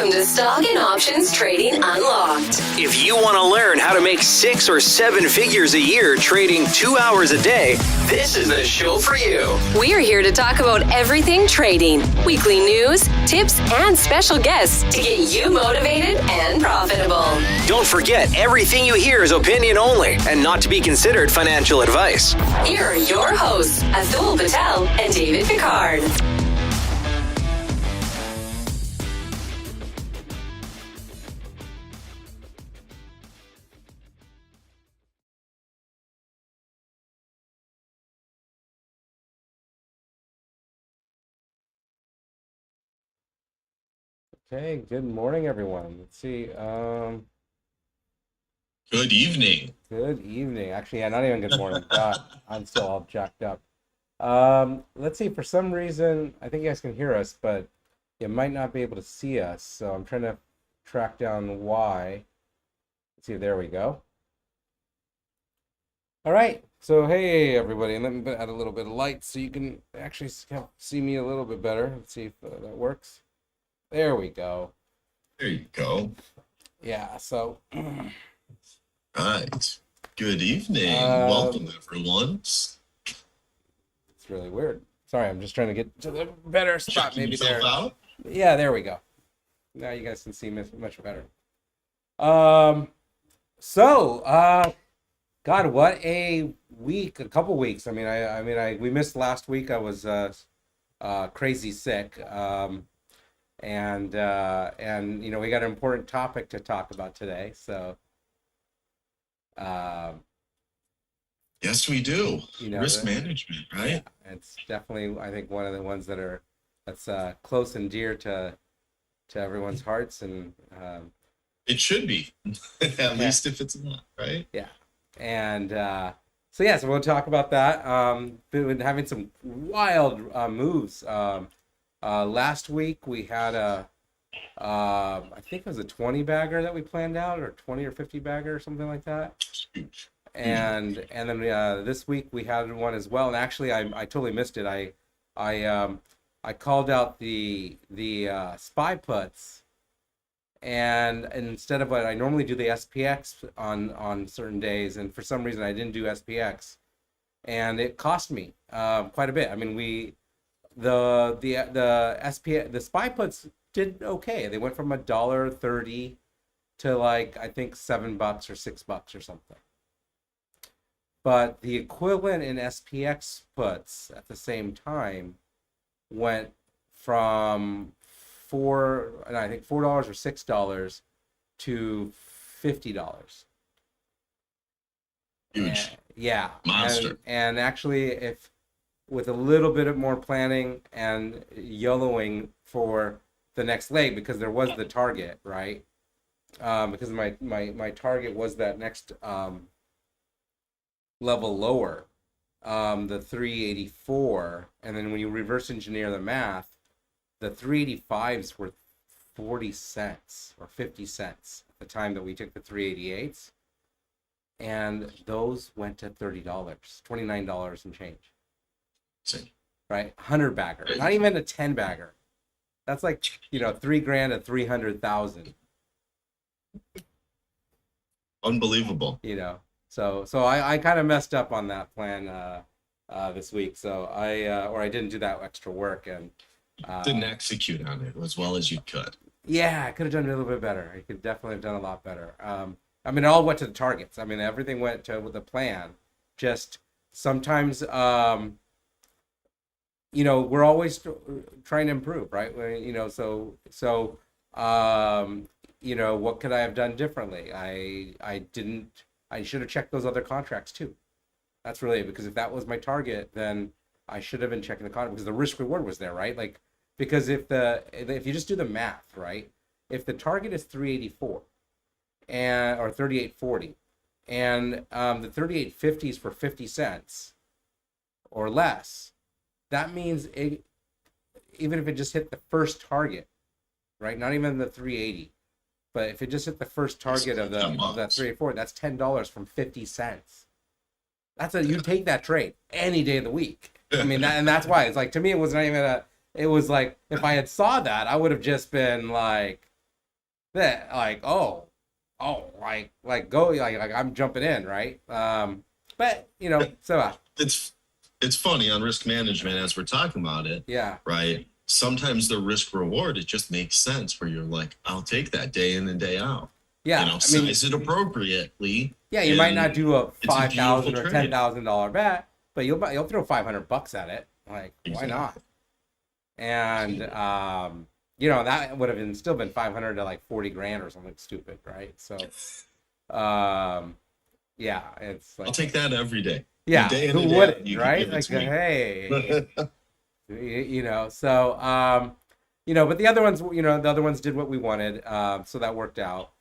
Welcome to Stock and Options Trading Unlocked. If you want to learn how to make 6 or 7 figures a year trading 2 hours a day, this is the show for you. We're here to talk about everything trading, weekly news, tips, and special guests to get you motivated and profitable. Don't forget, everything you hear is opinion only and not to be considered financial advice. Here are your hosts, Atul Patel and David Picard. Okay, good morning, everyone. Let's see. Good evening. Good evening. Actually, yeah, not even good morning. God, I'm still all jacked up. Let's see. For some reason, I think you guys can hear us, but you might not be able to see us. So I'm trying to track down why. Let's see. There we go. All right. So hey, everybody, and let me add a little bit of light so you can actually see me a little bit better. Let's see if that works. There we go. There you go. Yeah, so Right. Good evening. Welcome, everyone. it's really weird. Sorry, I'm just trying to get to the better spot. Checking Maybe yourself there. out. Yeah, there we go. Now you guys can see much better. God, what a week! A couple weeks. I mean, we missed last week. I was crazy sick. And you know, we got an important topic to talk about today. So, Yes, we do. you know, Risk management, right? it's definitely, I think, one of the ones that's close and dear to everyone's hearts, and It should be, at least if it's not, right? yeah, and so we'll talk about that. Been having some wild moves. Last week we had I think it was a 20 bagger that we planned out, or 20 or 50 bagger or something like that. Huge. And then this week we had one as well. And actually, I totally missed it. I called out the SPY puts, and instead of what I normally do, the SPX on certain days, and for some reason I didn't do SPX, and it cost me quite a bit. I mean, the SPY puts did okay. They went from $1.30 to like, I think $7 or $6 or something. But the equivalent in SPX puts at the same time went from $4 or $6 to $50. Huge. Yeah. Monster. And actually, if with a little bit of more planning and YOLOing for the next leg, because there was the target, right? Because my target was that next level lower, the 384, and then when you reverse engineer the math, the 385s were 40 cents or 50 cents at the time that we took the 388s, and those went to $30, $29 and change. Same. Right, 100 bagger, not even a 10 bagger. That's like, you know, $3,000 to 300,000. Unbelievable. You know, so I kind of messed up on that plan this week. So I didn't do that extra work, and Didn't execute on it as well as you could. yeah, I could have done it a little bit better. I could definitely have done a lot better. I mean, it all went to the targets. I mean, everything went to with the plan. Just sometimes, you know, we're always trying to improve, right? You know, you know, what could I have done differently? I should have checked those other contracts too. That's really it, because if that was my target, then I should have been checking the contract, because the risk reward was there, right? Like, because if you just do the math, right? If the target is 384 or 3840, and the 3850 is for 50 cents or less, that means even if it just hit the first target, right? Not even the 380, but if it just hit the first target of that 384, that's $10 from 50 cents. You take that trade any day of the week. I mean, and that's why it's like, to me, it was not even it was like, if I had saw that, I would have just been like, that like, like go, like I'm jumping in, right? But you know, so It's funny on risk management as we're talking about it, yeah, right? Sometimes the risk reward, it just makes sense where you're like, I'll take that day in and day out. yeah. You know, I mean, size it appropriately. yeah, you might not and do a it's a beautiful 5,000 or trade. $10,000 bet, but you'll throw $500 at it. Like, why Exactly. not? And you know, that would have still been 500 to like 40 grand or something stupid, right? So, yeah, it's like, I'll take that every day. yeah, Day in who and day out, wouldn't, you can right? give it Like, to me. hey, you know, so you know, but the other ones, you know, the other ones did what we wanted, so that worked out.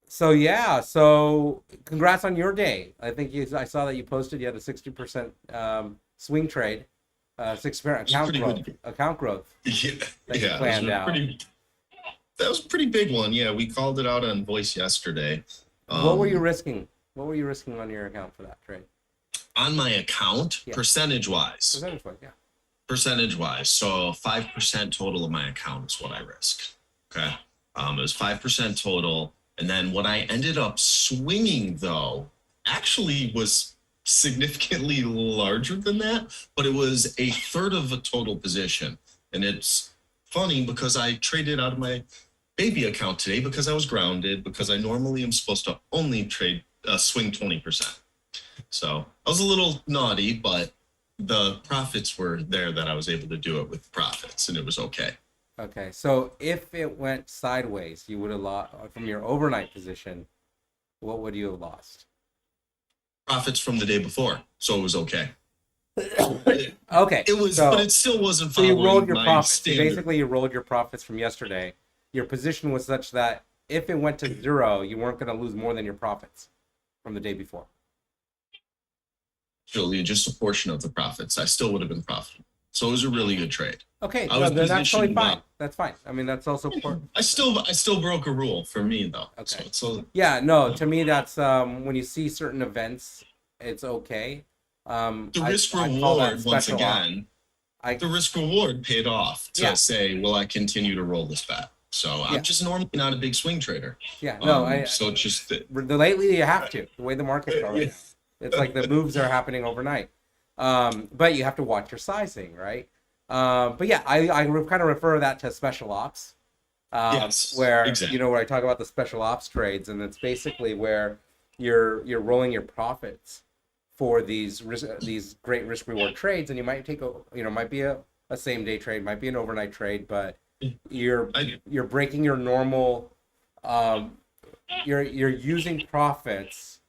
So yeah, so congrats on your day. I think I saw that you posted you had a 60% swing trade, 60% account growth Yeah, that you yeah, planned out. that was a pretty big one. Yeah, we called it out on Voice yesterday. What were you risking? What were you risking on your account for that trade? On my account, Yeah. percentage-wise? Percentage-wise, yeah. Percentage-wise, so 5% total of my account is what I risk. Okay, it was 5% total, and then what I ended up swinging though actually was significantly larger than that, but it was a third of a total position, and it's funny because I traded out of my baby account today because I was grounded because I normally am supposed to only trade swing 20%. So I was a little naughty, but the profits were there that I was able to do it with profits, and it was okay. Okay, so if it went sideways, you would have lost from your overnight position. What would you have lost? Profits from the day before, so it was okay. Okay, It was, so, but it still wasn't so you following rolled your my profits. So standard. basically, you rolled your profits from yesterday. Your position was such that if it went to zero, you weren't going to lose more than your profits from the day before. Actually, just a portion of the profits. I still would have been profitable. So it was a really good trade. Okay, I no, was then that's totally positioned fine. well. That's fine. I mean, that's also important. I still broke a rule for me though. Okay. So Yeah, no, to me, that's when you see certain events, it's okay. the risk I call that reward, once special op. again, the risk reward paid off to Yeah. say, will I continue to roll this bet? So Yeah. I'm just normally not a big swing trader. Yeah, no, so it's just that. lately you have to. The way the markets are right now, it's like the moves are happening overnight. But you have to watch your sizing, right? But yeah, I kind of refer that to special ops. Yes, Where exactly. you know where I talk about the special ops trades, and it's basically where you're rolling your profits for these great risk reward trades, and you might take might be a same day trade, might be an overnight trade, but you're breaking your normal. You're using profits.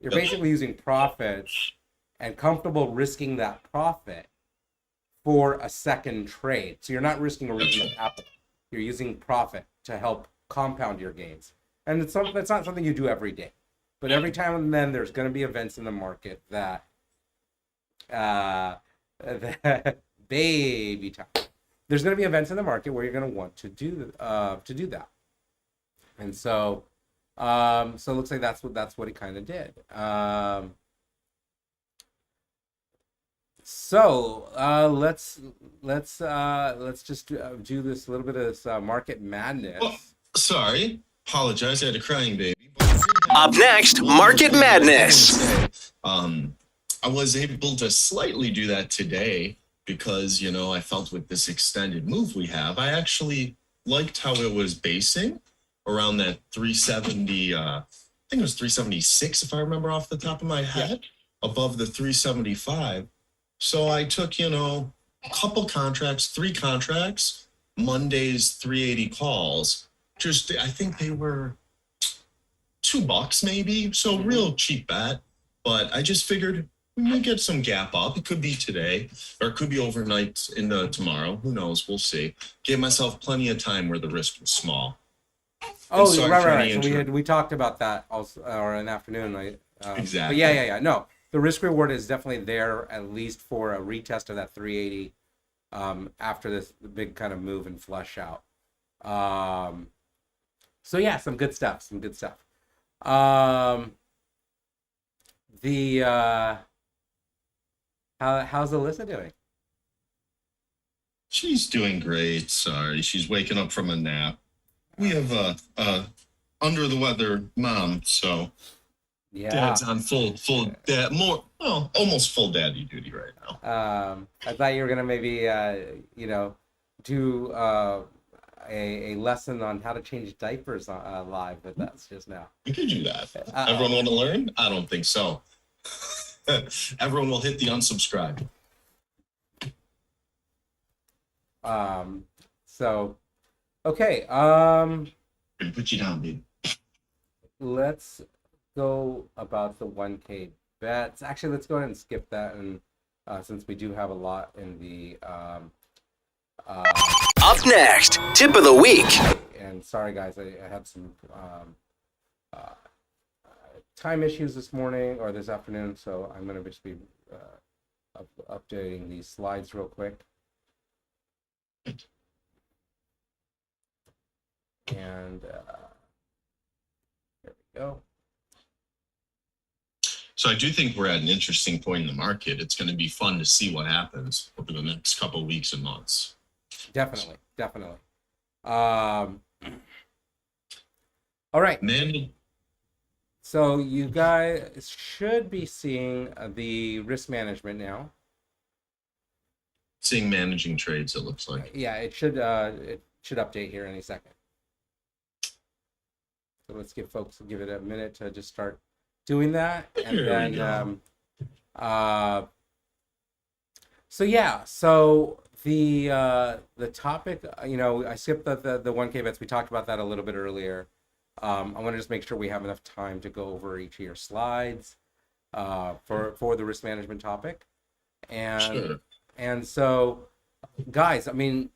You're basically using profits and comfortable risking that profit for a second trade. So you're not risking original capital. You're using profit to help compound your gains. And that's not something you do every day. But every time and then there's going to be events in the market that baby time. There's going to be events in the market where you're going to want to do that. And so so it looks like that's what it kind of did. So let's just do this little bit of this market madness. Oh, sorry, apologize. I had a crying baby. Up next, Market Madness. I was able to slightly do that today because I felt with this extended move we have, I actually liked how it was basing around that 370. I think it was 376 if I remember off the top of my head, above the 375. So I took, a couple contracts, 3 contracts, Monday's 380 calls. I think they were $2 maybe. So real cheap bet. But I just figured we might get some gap up. It could be today or it could be overnight into tomorrow. Who knows? We'll see. Gave myself plenty of time where the risk was small. Oh, right. So we talked about that also, or in the afternoon. Exactly. But yeah. No. The risk reward is definitely there at least for a retest of that 380 after this big kind of move and flush out. So yeah, some good stuff. How's Alyssa doing? She's doing great. Sorry, she's waking up from a nap. We have a under the weather mom, so Yeah. Dad's on full dad, more well, almost full daddy duty right now. I thought you were gonna maybe do a lesson on how to change diapers live, but that's just now. We could do that. Everyone want to learn? I don't think so. Everyone will hit the unsubscribe. So, okay. Put you down, dude. Let's go about the 1K bets. Actually, let's go ahead and skip that, and since we do have a lot in the Up next, tip of the week. and sorry guys, I had some time issues this morning or this afternoon, so I'm going to just be updating these slides real quick. And there we go. So I do think we're at an interesting point in the market. It's going to be fun to see what happens over the next couple of weeks and months. Definitely. All right. Man, So you guys should be seeing the risk management now. seeing managing trades, it looks like. Yeah, it should update here any second. So let's give it a minute to just start doing that, and There we then go. so the topic, I skipped the 1K bets. We talked about that a little bit earlier. I want to just make sure we have enough time to go over each of your slides for the risk management topic, and Sure. and so, guys, I mean,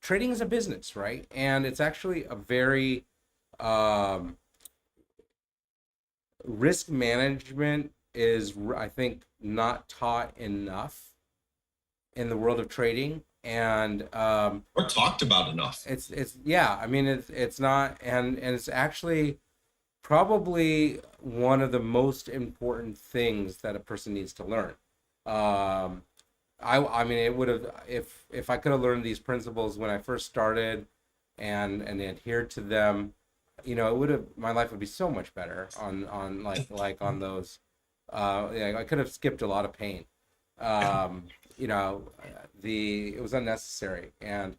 trading is a business, right? And it's actually a very risk management is, I think, not taught enough in the world of trading, and Or talked about enough. it's yeah, I mean, it's not, and it's actually probably one of the most important things that a person needs to learn. I mean, it would have, if I could have learned these principles when I first started and adhered to them, it would have, my life would be so much better on like on those. Yeah, I could have skipped a lot of pain. It was unnecessary, and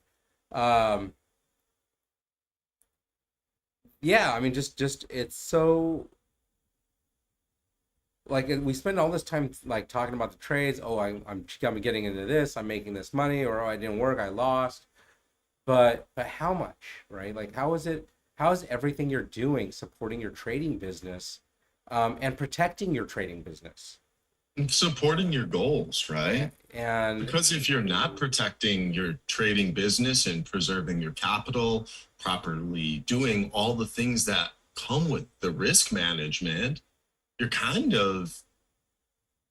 yeah, I mean, just it's so, like, we spend all this time like talking about the trades. Oh, I'm getting into this, I'm making this money, or oh, I didn't work, I lost. But how much, right? Like, how is everything you're doing supporting your trading business, and protecting your trading business? Supporting your goals, right? And Because if you're not protecting your trading business and preserving your capital, properly doing all the things that come with the risk management, you're kind of,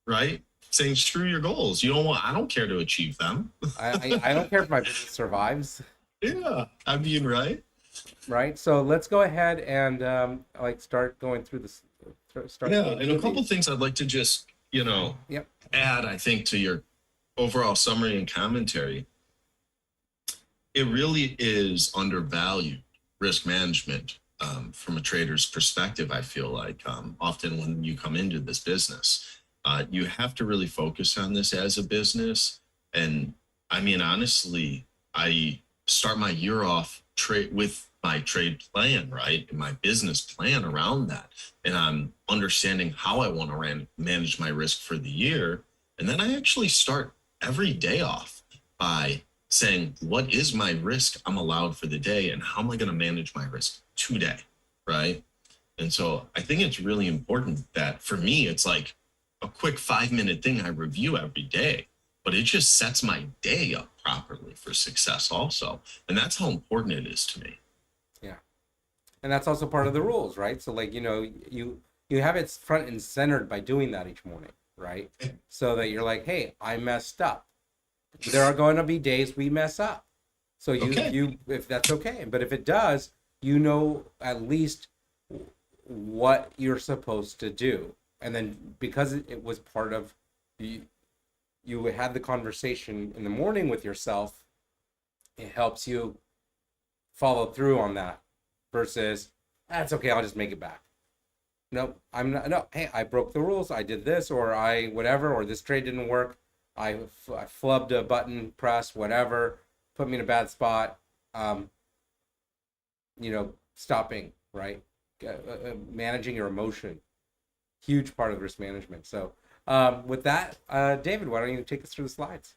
right, saying screw your goals. I don't care to achieve them. I don't care if my business survives. Yeah, I mean, right? Right. So let's go ahead and start going through this. Yeah, and a couple things I'd like to just, Yep. add, I think, to your overall summary and commentary. It really is undervalued risk management from a trader's perspective. I feel like often when you come into this business, you have to really focus on this as a business. And I mean, honestly, I start my year off with my trade plan, right? And my business plan around that. And I'm understanding how I want to manage my risk for the year. And then I actually start every day off by saying, what is my risk I'm allowed for the day? And how am I going to manage my risk today, right? And so I think it's really important that, for me, it's like a quick 5-minute thing I review every day, but it just sets my day up properly for success also. And that's how important it is to me. Yeah. And that's also part of the rules, right? So, like, you have it front and centered by doing that each morning, right? So that you're like, hey, I messed up. There are going to be days we mess up. So if that's okay. But if it does, at least what you're supposed to do. And then because it was part of you had the conversation in the morning with yourself, it helps you follow through on that versus that's okay, I'll just make it back. No, I'm not. No, hey, I broke the rules. I did this, or I whatever, or this trade didn't work. I flubbed a button press, whatever, put me in a bad spot. Stopping, right? Managing your emotion, huge part of risk management. So, with that, David, why don't you take us through the slides?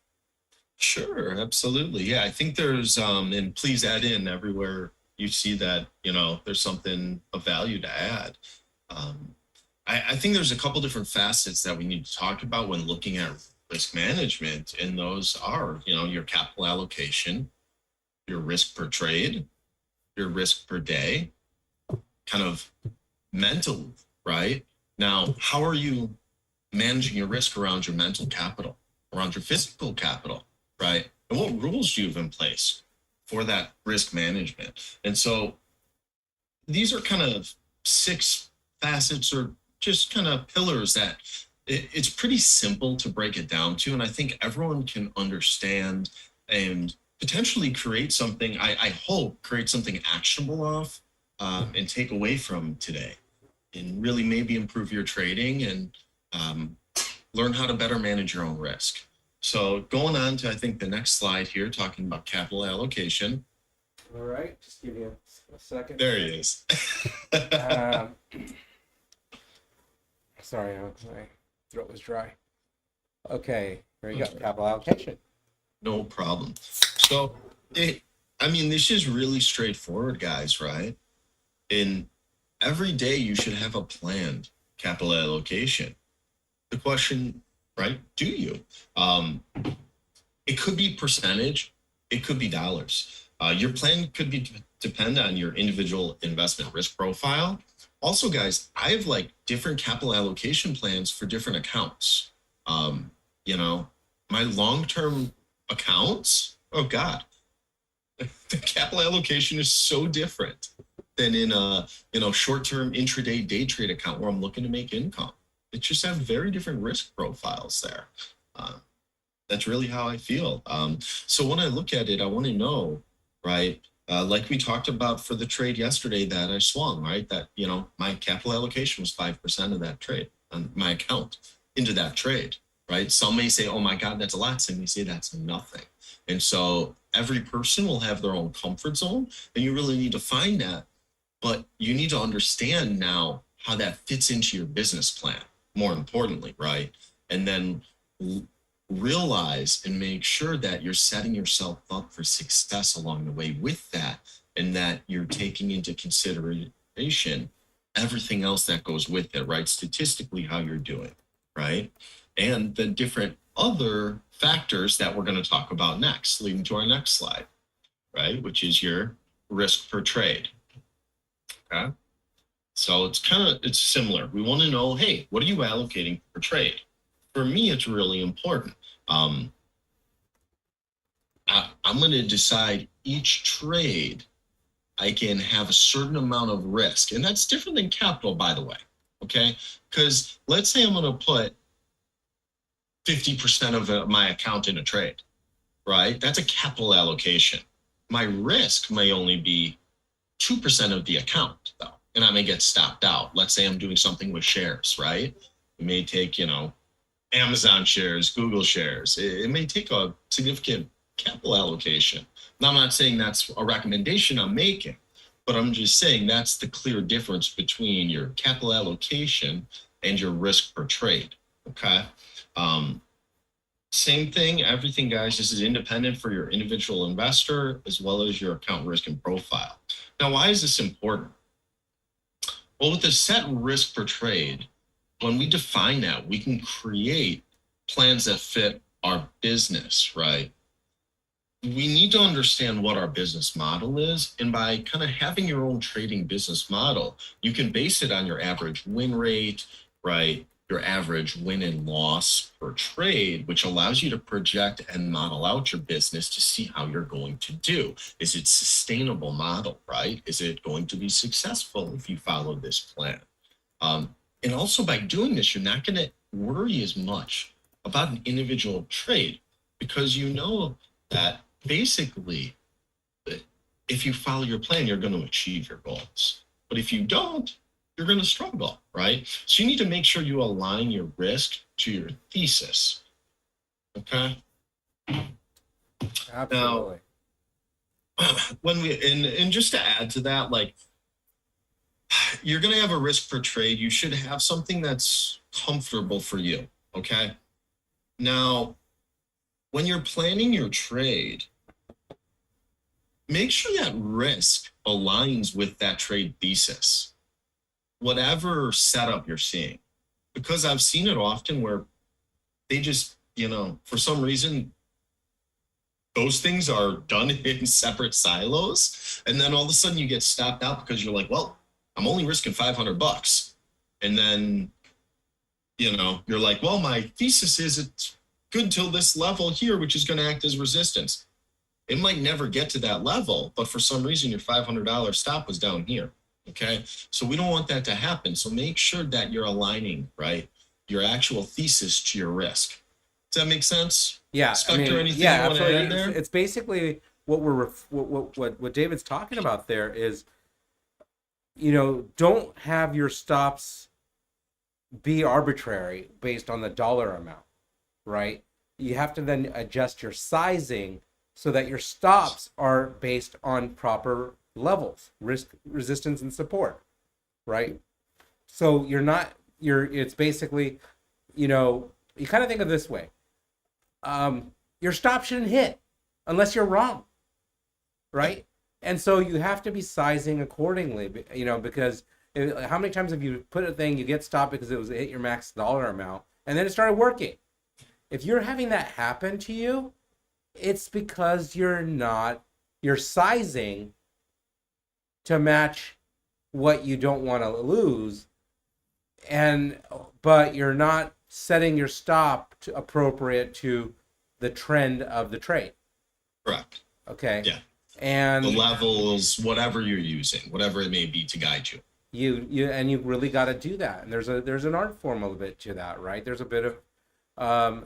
Sure, absolutely. Yeah, I think there's and please add in everywhere you see that, there's something of value to add. I think there's a couple different facets that we need to talk about when looking at risk management, and those are, your capital allocation, your risk per trade, your risk per day, kind of mental, right? Now, how are you managing your risk around your mental capital, around your physical capital, right? And what rules do you have in place for that risk management? And so these are kind of 6 facets or just kind of pillars that it's pretty simple to break it down to. And I think everyone can understand and potentially create something, I hope, create something actionable off and take away from today, and really maybe improve your trading and learn how to better manage your own risk. So going on to, I think, the next slide here, talking about capital allocation. All right, just give me a second. There he is. Sorry, my throat was dry. Okay, here you go, capital allocation. No problem. So, this is really straightforward, guys, right? In every day, you should have a planned capital allocation. The question, right, do you? It could be percentage, it could be dollars. Your plan could depend on your individual investment risk profile. Also, guys, I have different capital allocation plans for different accounts. My long-term accounts, oh God, the capital allocation is so different than in a short-term intraday day trade account where I'm looking to make income. It just have very different risk profiles there. That's really how I feel. So when I look at it, I want to know, right? Like we talked about for the trade yesterday that I swung, right? That, my capital allocation was 5% of that trade on my account into that trade, right? Some may say, oh my God, that's a lot. Some may say that's nothing. And so every person will have their own comfort zone, and you really need to find that. But you need to understand now how that fits into your business plan, more importantly, right? And then realize and make sure that you're setting yourself up for success along the way with that, and that you're taking into consideration everything else that goes with it, right? Statistically, how you're doing, right? And the different other factors that we're going to talk about next, leading to our next slide, right? Which is your risk per trade. Okay. So it's similar. We want to know, hey, what are you allocating per trade? For me, it's really important. I'm going to decide each trade I can have a certain amount of risk. And that's different than capital, by the way. Okay. Because let's say I'm going to put 50% of my account in a trade, right? That's a capital allocation. My risk may only be 2% of the account, though, and I may get stopped out. Let's say I'm doing something with shares, right? It may take, Amazon shares, Google shares. It may take a significant capital allocation. Now, I'm not saying that's a recommendation I'm making, but I'm just saying that's the clear difference between your capital allocation and your risk per trade, okay? Same thing, everything, guys. This is independent for your individual investor as well as your account risk and profile. Now, why is this important? Well, with the set risk per trade, when we define that, we can create plans that fit our business, right? We need to understand what our business model is. And by kind of having your own trading business model, you can base it on your average win rate, right? Your average win and loss per trade, which allows you to project and model out your business to see how you're going to do. Is it sustainable model, right? Is it going to be successful if you follow this plan? And also by doing this, you're not going to worry as much about an individual trade because you know that basically if you follow your plan, you're going to achieve your goals. But if you don't, you're going to struggle, right? So you need to make sure you align your risk to your thesis. Okay. Absolutely. Now, when and just to add to that, like, you're going to have a risk per trade. You should have something that's comfortable for you. Okay. Now, when you're planning your trade, make sure that risk aligns with that trade thesis, whatever setup you're seeing. Because I've seen it often where they just, for some reason, those things are done in separate silos. And then all of a sudden you get stopped out because you're like, well, I'm only risking $500. And then, you're like, well, my thesis is it's good till this level here, which is going to act as resistance. It might never get to that level, but for some reason, your $500 stop was down here. Okay. So we don't want that to happen. So make sure that you're aligning, right, your actual thesis to your risk. Does that make sense? Yeah. Spectre, anything you want to add there? It's basically what David's talking about there is, don't have your stops be arbitrary based on the dollar amount, right? You have to then adjust your sizing so that your stops are based on proper levels, risk, resistance, and support, right? So it's basically, you kind of think of it this way. Your stop shouldn't hit unless you're wrong, right? And so you have to be sizing accordingly, because how many times have you put a thing, you get stopped because it hit your max dollar amount, and then it started working? If you're having that happen to you, it's because you're sizing to match what you don't want to lose, but you're not setting your stop to appropriate to the trend of the trade. Correct. Okay. Yeah. And the levels, whatever you're using, whatever it may be to guide you. You really got to do that. And there's an art form a little bit to that, right? There's a bit of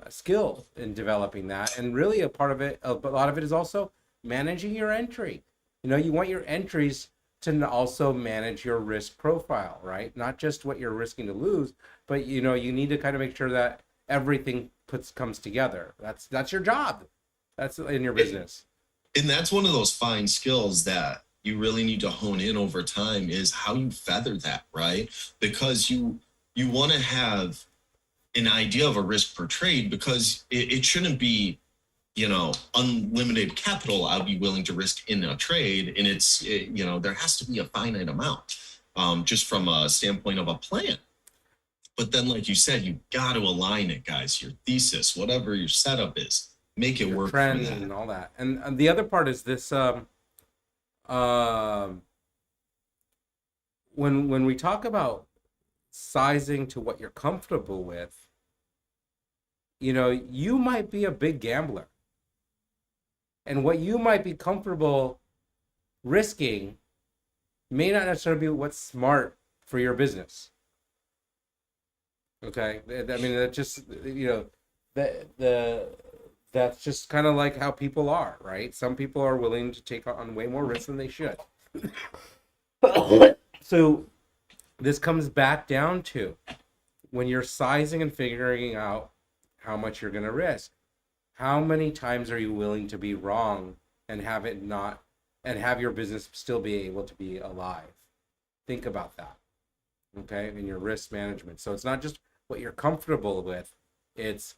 skill in developing that, and really a lot of it is also managing your entry. You want your entries to also manage your risk profile, right? Not just what you're risking to lose, but you need to kind of make sure that everything comes together. That's your job. That's in your business. And that's one of those fine skills that you really need to hone in over time, is how you feather that, right? Because you want to have an idea of a risk per trade, because it shouldn't be, unlimited capital I'll be willing to risk in a trade. And there has to be a finite amount, just from a standpoint of a plan. But then, like you said, you got to align it, guys, your thesis, whatever your setup is, make it your work trend for that. and all that. And the other part is this, when we talk about sizing to what you're comfortable with, you might be a big gambler, and what you might be comfortable risking may not necessarily be what's smart for your business. Okay. I mean, that just, that's just kind of like how people are, right? Some people are willing to take on way more risks than they should. So this comes back down to when you're sizing and figuring out how much you're going to risk, how many times are you willing to be wrong and have your business still be able to be alive? Think about that. Okay. In your risk management. So it's not just what you're comfortable with, it's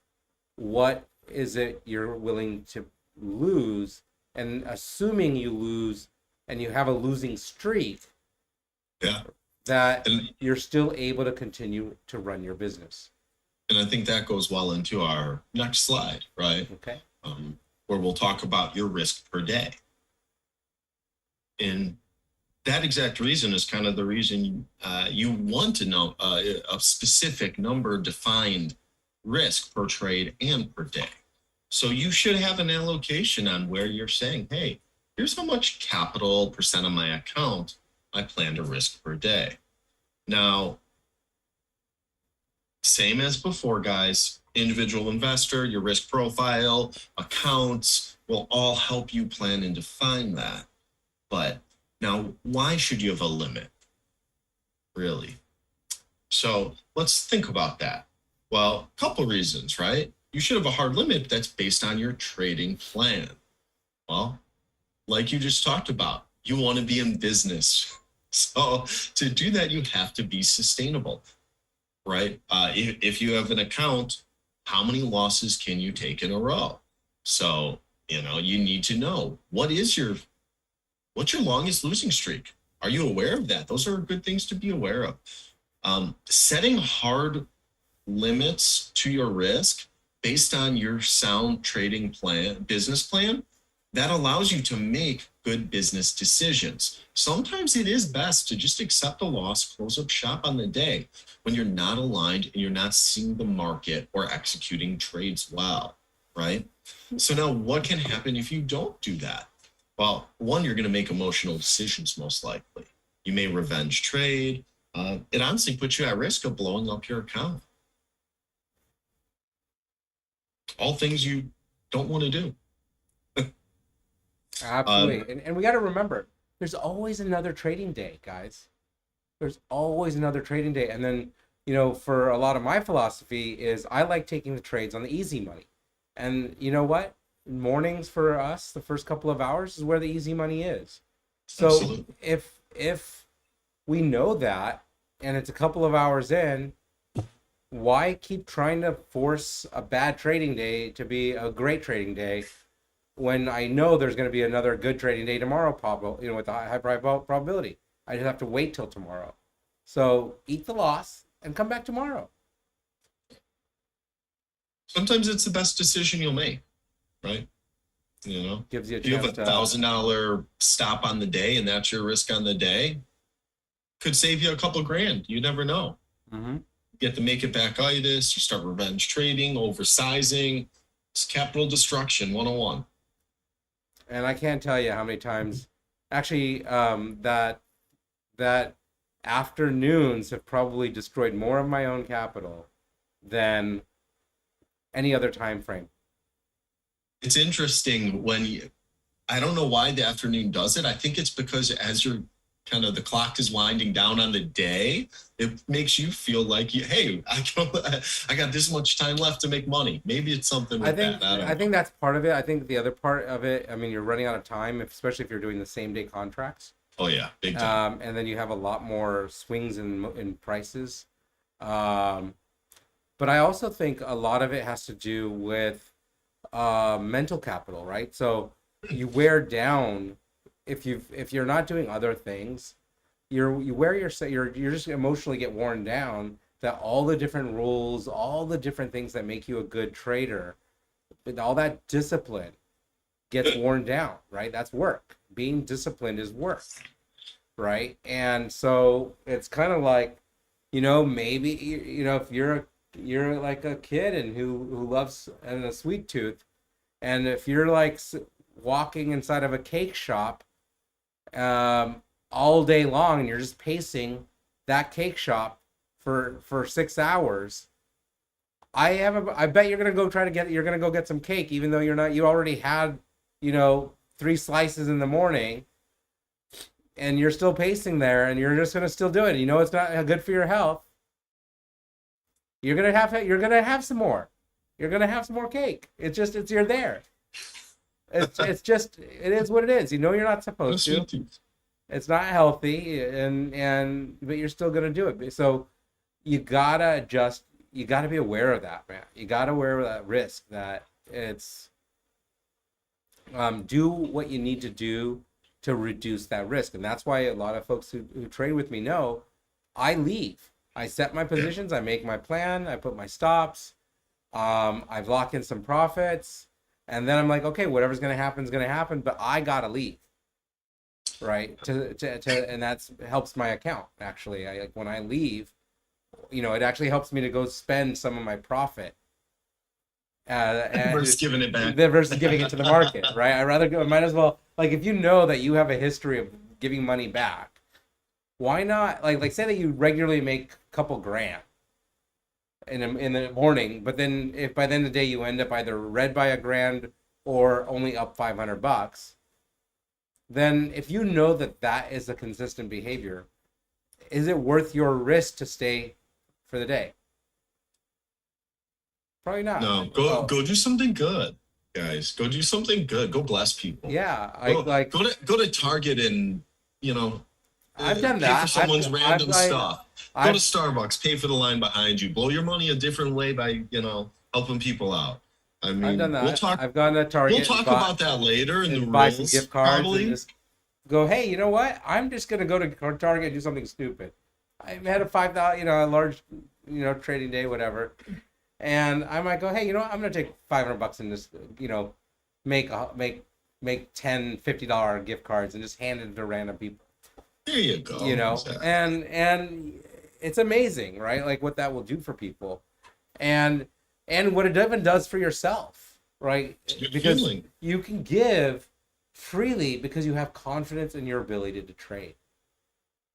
what is it you're willing to lose, and assuming you lose and you have a losing streak, that you're still able to continue to run your business. And I think that goes well into our next slide, right? Okay. Where we'll talk about your risk per day. And that exact reason is kind of the reason you want to know a specific number defined risk per trade and per day. So you should have an allocation on where you're saying, hey, here's how much capital percent of my account I plan to risk per day. Now, same as before, guys, individual investor, your risk profile, accounts will all help you plan and define that. But now, why should you have a limit? Really? So let's think about that. Well, a couple reasons, right? You should have a hard limit that's based on your trading plan. Well, like you just talked about, you want to be in business. So to do that, you have to be sustainable, right? If you have an account, how many losses can you take in a row? So, you need to know what's your longest losing streak? Are you aware of that? Those are good things to be aware of. Setting hard limits to your risk based on your sound trading plan, business plan, that allows you to make good business decisions. Sometimes it is best to just accept a loss, close up shop on the day when you're not aligned and you're not seeing the market or executing trades well, right? So now what can happen if you don't do that? Well, one, you're going to make emotional decisions most likely. You may revenge trade. It honestly puts you at risk of blowing up your account. All things you don't want to do. Absolutely. And we got to remember, there's always another trading day, guys. There's always another trading day. And then, for a lot of my philosophy is I like taking the trades on the easy money. And you know what? Mornings for us, the first couple of hours is where the easy money is. So Absolutely. if we know that and it's a couple of hours in, why keep trying to force a bad trading day to be a great trading day when I know there's going to be another good trading day tomorrow, probably, with a high probability? I just have to wait till tomorrow. So eat the loss and come back tomorrow. Sometimes it's the best decision you'll make, right? Gives you a If you have chance to $1,000 stop on the day and that's your risk on the day, could save you a couple grand. You never know. Mm-hmm. You have to make it back itis. You start revenge trading, oversizing. It's capital destruction 101. And I can't tell you how many times, actually, that afternoons have probably destroyed more of my own capital than any other time frame. It's interesting I don't know why the afternoon does it. I think it's because as you're the clock is winding down on the day, it makes you feel like, hey, I got this much time left to make money. Maybe it's something with that. I think that's part of it. I think the other part of it, you're running out of time, especially if you're doing the same day contracts. Oh yeah, big time. And then you have a lot more swings in prices. But I also think a lot of it has to do with mental capital, right? So you wear down if you're not doing other things, you're just emotionally get worn down, that all the different rules, all the different things that make you a good trader, all that discipline gets worn down, right? That's work. Being disciplined is work, right? And so it's kind of like, maybe, if you're like a kid and who loves and a sweet tooth, and if you're like walking inside of a cake shop all day long and you're just pacing that cake shop for 6 hours, I bet you're gonna go get some cake, even though you already had 3 slices in the morning, and you're still pacing there, and you're just gonna still do it. It's not good for your health. You're gonna have some more. You're gonna have some more cake. You're there. It is what it is. You're not supposed to. It's not healthy, but you're still gonna do it. So you gotta be aware of that, man. You gotta aware of that risk, that it's do what you need to do to reduce that risk. And that's why a lot of folks who trade with me know I leave. I set my positions, I make my plan, I put my stops, I've locked in some profits. And then I'm like, okay, whatever's going to happen is going to happen, but I got to leave, right? And that's helps my account, actually. When I leave, it actually helps me to go spend some of my profit. Versus giving it back. Versus giving it to the market, right? I might as well, if you know that you have a history of giving money back, why not, like say that you regularly make a couple grand in the morning, but then if by the end of the day you end up either red by $1,000 or only up $500, then if you know that that is a consistent behavior, is it worth your risk to stay for the day? Probably not. No, go do something good, guys. Go do something good. Go bless people. Yeah, Go to Target and I've done pay that. for someone's random stuff. Go I've, to Starbucks, pay for the line behind you. Blow your money a different way by helping people out. I mean, I've done that. we'll talk. I've gone to Target. We'll talk about that later in the buy rules. some gift cards probably. and just go. Hey, you know what? I'm just gonna go to Target and do something stupid. I had a $5, a large, trading day, whatever, and I might go. Hey, you know what? I'm gonna take $500 and just, make $10, $50 gift cards and just hand it to random people. There you go. Exactly. And it's amazing, right? Like what that will do for people, and what it even does for yourself, right? Because you can give freely because you have confidence in your ability to trade,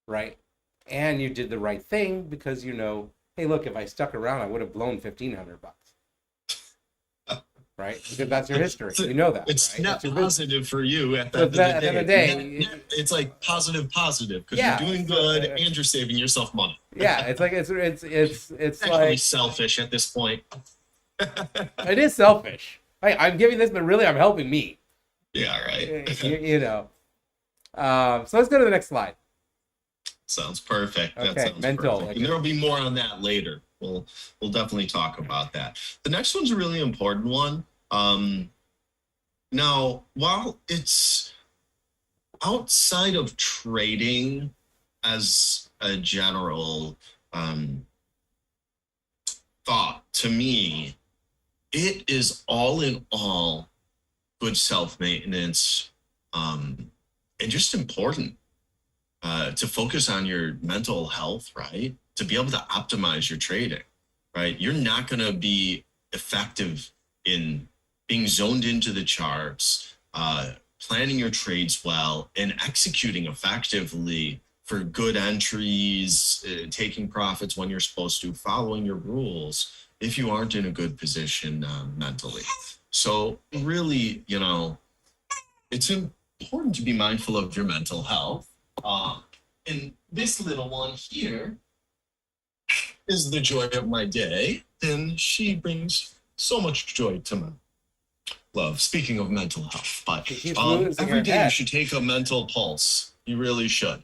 right? And you did the right thing because hey, look, if I stuck around, I would have blown $1,500, right? Because that's your history. You know that. It's right? not positive for you at the end of the day. It's like positive because you're doing good and you're saving yourself money. Yeah, it's like it's actually like selfish at this point. It is selfish. Hey, I'm giving this, but really, I'm helping me. Yeah, right. So let's go to the next slide. Sounds perfect. Okay, that sounds mental. perfect. And there will be more on that later. We'll definitely talk about that. The next one's a really important one. Now, while it's outside of trading as a general thought, to me, it is all in all good self-maintenance and just important to focus on your mental health, right? To be able to optimize your trading, right? You're not going to be effective in being zoned into the charts, planning your trades well, and executing effectively for good entries, taking profits when you're supposed to, following your rules, if you aren't in a good position mentally. So really, it's important to be mindful of your mental health. And this little one here is the joy of my day, and she brings so much joy to my love. Speaking of mental health, but every day you should take a mental pulse. You really should.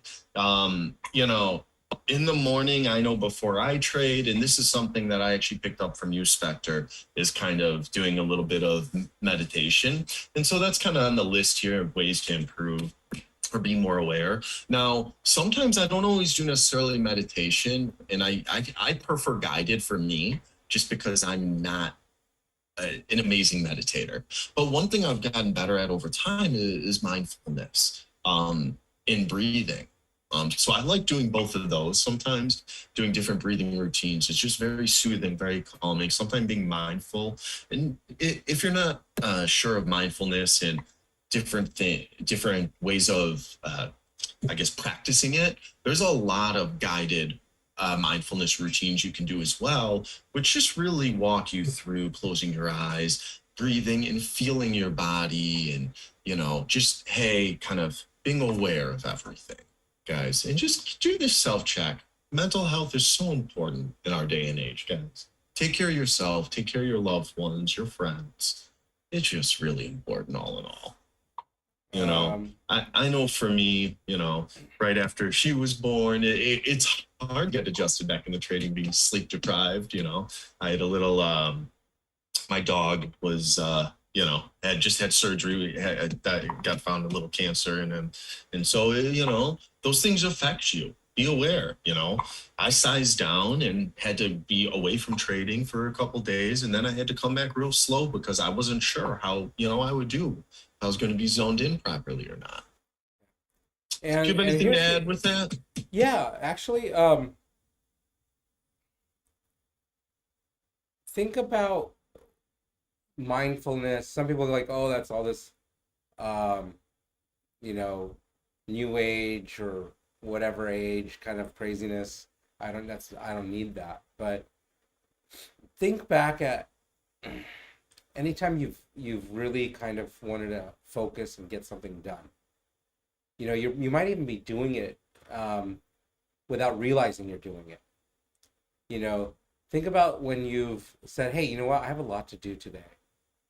In the morning, I know before I trade, and this is something that I actually picked up from you, Spectre, is kind of doing a little bit of meditation. And so that's kind of on the list here of ways to improve or be more aware. Now, sometimes I don't always do necessarily meditation, and I prefer guided for me, just because I'm not an amazing meditator. But one thing I've gotten better at over time is mindfulness in breathing. So I like doing both of those. Sometimes doing different breathing routines. It's just very soothing, very calming. Sometimes being mindful. And if you're not sure of mindfulness and different ways of, practicing it, there's a lot of guided mindfulness routines you can do as well, which just really walk you through closing your eyes, breathing and feeling your body, and just kind of being aware of everything, guys. And just do this self-check. Mental health is so important in our day and age, guys. Take care of yourself, take care of your loved ones, your friends. It's just really important all in all. I know for me, right after she was born, it's hard to get adjusted back into trading, being sleep deprived. I had a little, my dog was, had just had surgery, got found a little cancer. And so, those things affect you. Be aware, I sized down and had to be away from trading for a couple days. And then I had to come back real slow because I wasn't sure how, I would do. I was going to be zoned in properly or not. And, do you have anything to add with that? Yeah, actually, think about mindfulness. Some people are like, oh, that's all this, new age or whatever age kind of craziness. I don't need that. But think back at anytime you've really kind of wanted to focus and get something done, You know, you might even be doing it without realizing you're doing it. You know, think about when you've said, hey, you know what, I have a lot to do today.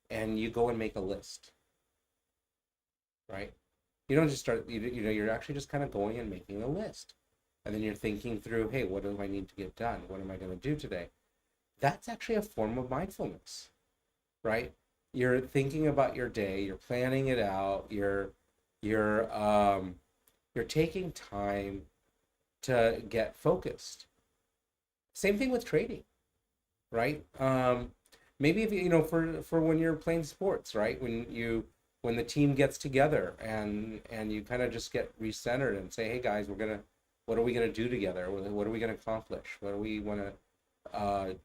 And you go and make a list, right? You don't just start, you know, you're actually just kind of going and making a list. And then you're thinking through, hey, what do I need to get done? What am I going to do today? That's actually a form of mindfulness, right? You're thinking about your day, you're planning it out, you're taking time to get focused. Same thing with trading, right? Maybe if you know, for when you're playing sports, right? When the team gets together and you kind of just get recentered and say, hey guys, what are we gonna do together? What are we gonna accomplish? What do we want to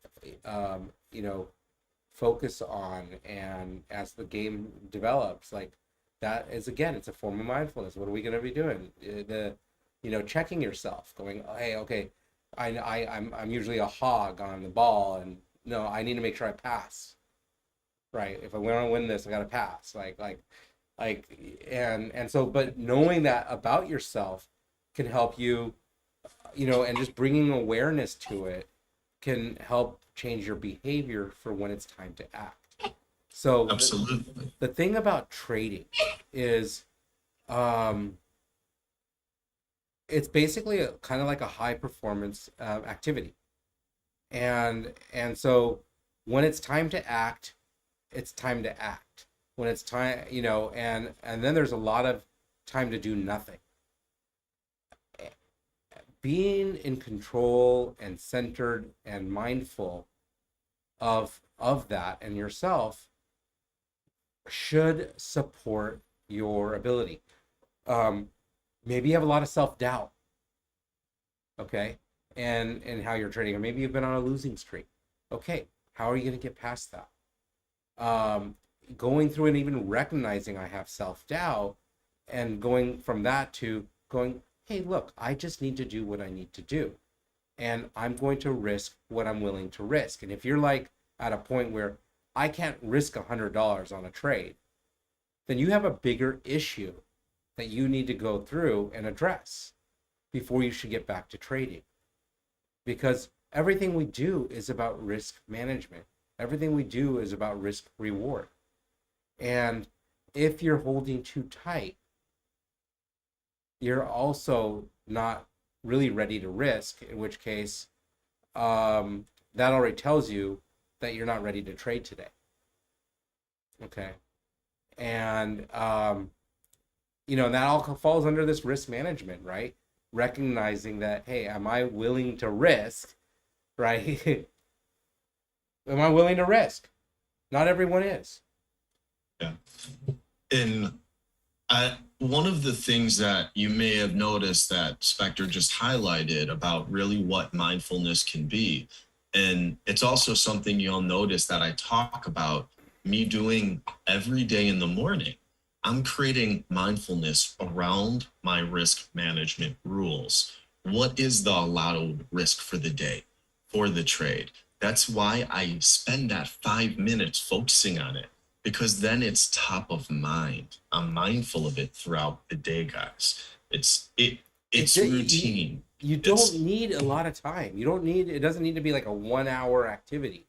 you know, focus on? And as the game develops, like, that is, again, it's a form of mindfulness. What are we going to be doing? You know, checking yourself, going, oh, hey, okay, I'm usually a hog on the ball, and no, I need to make sure I pass, right? If I want to win this, I got to pass, and so, but knowing that about yourself can help you, you know, and just bringing awareness to it can help change your behavior for when it's time to act. So Absolutely. the thing about trading is, it's basically kind of like a high performance activity, and so when it's time to act, it's time to act. When it's time, you know, and then there's a lot of time to do nothing. Being in control and centered and mindful of that and yourself should support your ability. Maybe you have a lot of self-doubt, okay, and how you're trading, or maybe you've been on a losing streak. Okay, how are you going to get past that? Going through and even recognizing I have self-doubt, and going from that to going, hey, look, I just need to do what I need to do, and I'm going to risk what I'm willing to risk. And if you're like at a point where I can't risk $100 on a trade, then you have a bigger issue that you need to go through and address before you should get back to trading. Because everything we do is about risk management. Everything we do is about risk reward. And if you're holding too tight, you're also not really ready to risk, in which case that already tells you that you're not ready to trade today. Okay. And you know, and that all falls under this risk management, right? Recognizing that, hey, am I willing to risk, right? Am I willing to risk? Not everyone is. Yeah. And one of the things that you may have noticed that Spectre just highlighted about really what mindfulness can be, and it's also something you'll notice that I talk about me doing every day in the morning. I'm creating mindfulness around my risk management rules. What is the allowed risk for the day, for the trade? That's why I spend that 5 minutes focusing on it, because then it's top of mind. I'm mindful of it throughout the day, guys. It's routine. You don't need a lot of time. It doesn't need to be like a 1 hour activity.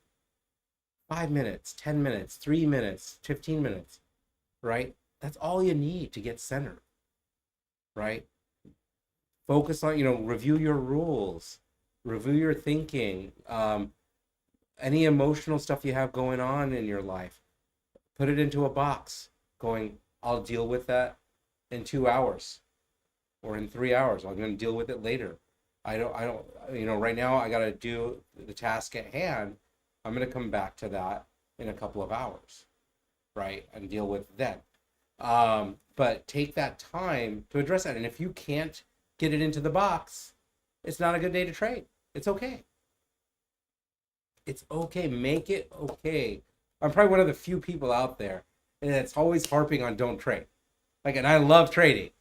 5 minutes, 10 minutes, 3 minutes, 15 minutes, right? That's all you need to get centered, right? Focus on, you know, review your rules, review your thinking, any emotional stuff you have going on in your life, put it into a box, going, I'll deal with that in 2 hours or in 3 hours. I'm going to deal with it later. I don't, you know, right now I got to do the task at hand. I'm going to come back to that in a couple of hours, right? And deal with that. But take that time to address that. And if you can't get it into the box, it's not a good day to trade. It's okay. It's okay. Make it okay. I'm probably one of the few people out there that's always harping on don't trade. Like, and I love trading,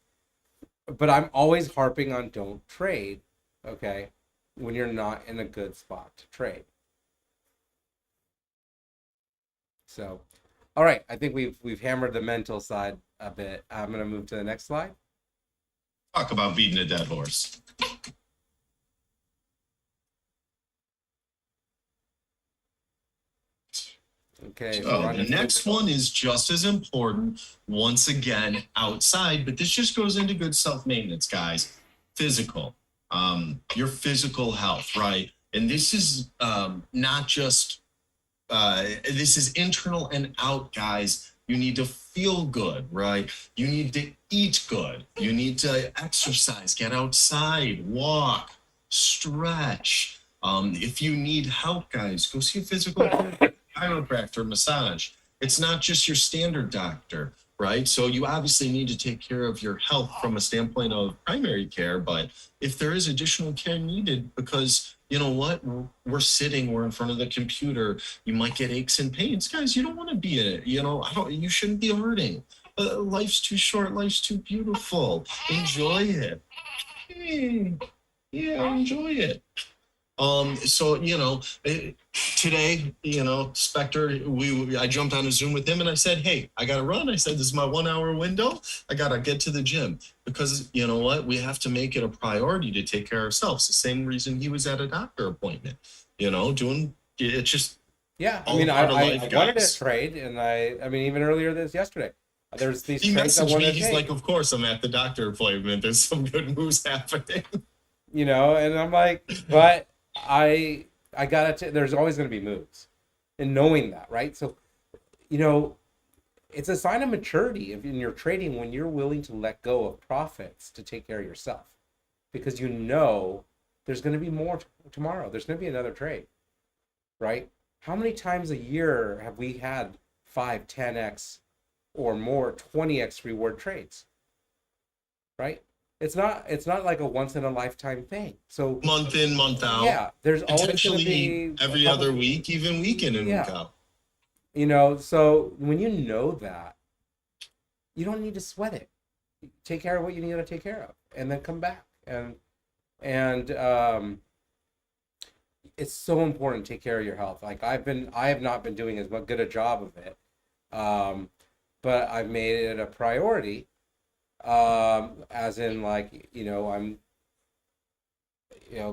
but I'm always harping on don't trade, okay, when you're not in a good spot to trade. So, all right, I think we've hammered the mental side a bit. I'm going to move to the next slide. Talk about beating a dead horse. Okay. So the next one is just as important, once again, outside, but this just goes into good self-maintenance, guys. Physical, your physical health, right? And this is not just, this is internal and out, guys. You need to feel good, right? You need to eat good. You need to exercise, get outside, walk, stretch. If you need help, guys, go see a physical chiropractor, massage. It's not just your standard doctor, right? So you obviously need to take care of your health from a standpoint of primary care, but if there is additional care needed, because you know what, we're sitting, we're in front of the computer, you might get aches and pains, guys. You don't want to be in it. You shouldn't be hurting. Life's too short. Life's too beautiful. Enjoy it. Hey, yeah, enjoy it. So today, Spectre, I jumped on a Zoom with him and I said, hey, I gotta run. I said, this is my 1 hour window. I gotta get to the gym, because you know what, we have to make it a priority to take care of ourselves. The same reason he was at a doctor appointment, doing it's just. Yeah, I mean, I wanted to trade, and I mean, even earlier yesterday, there's these he trades I messaged wanted me. to He's take. like, of course, I'm at the doctor appointment. There's some good moves happening. And I'm like, but I gotta. There's always going to be moves, and knowing that, right? So, it's a sign of maturity in your trading when you're willing to let go of profits to take care of yourself, because there's going to be more tomorrow. There's going to be another trade, right? How many times a year have we had 5, 10x or more, 20x reward trades, right? It's not like a once in a lifetime thing. So month in, month out. Yeah, there's always going to be every other week, even week in and week out. So when you know that, you don't need to sweat it. Take care of what you need to take care of, and then come back. And it's so important to take care of your health. Like I have not been doing as good a job of it, but I've made it a priority. As in, like, I'm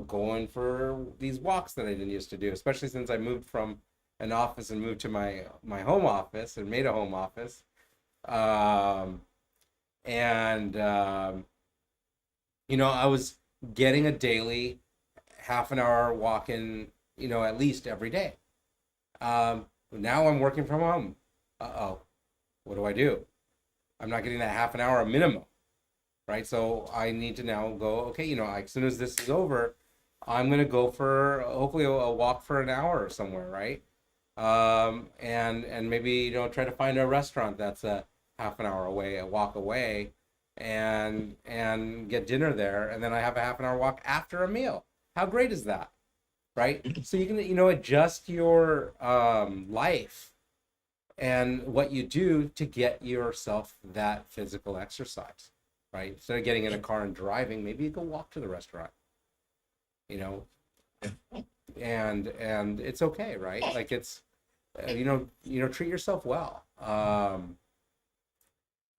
going for these walks that I didn't used to do, especially since I moved from an office and moved to my home office and made a home office. I was getting a daily half an hour walk in, at least every day. Now I'm working from home. What do? I'm not getting that half an hour minimum, right? So I need to now go, okay, as soon as this is over, I'm going to go for hopefully a walk for an hour somewhere, right? And maybe, try to find a restaurant that's a half an hour away, a walk away, and get dinner there. And then I have a half an hour walk after a meal. How great is that, right? So you can, adjust your life and what you do to get yourself that physical exercise, right? Instead of getting in a car and driving, maybe you go walk to the restaurant, and it's okay, right? Like it's, treat yourself well.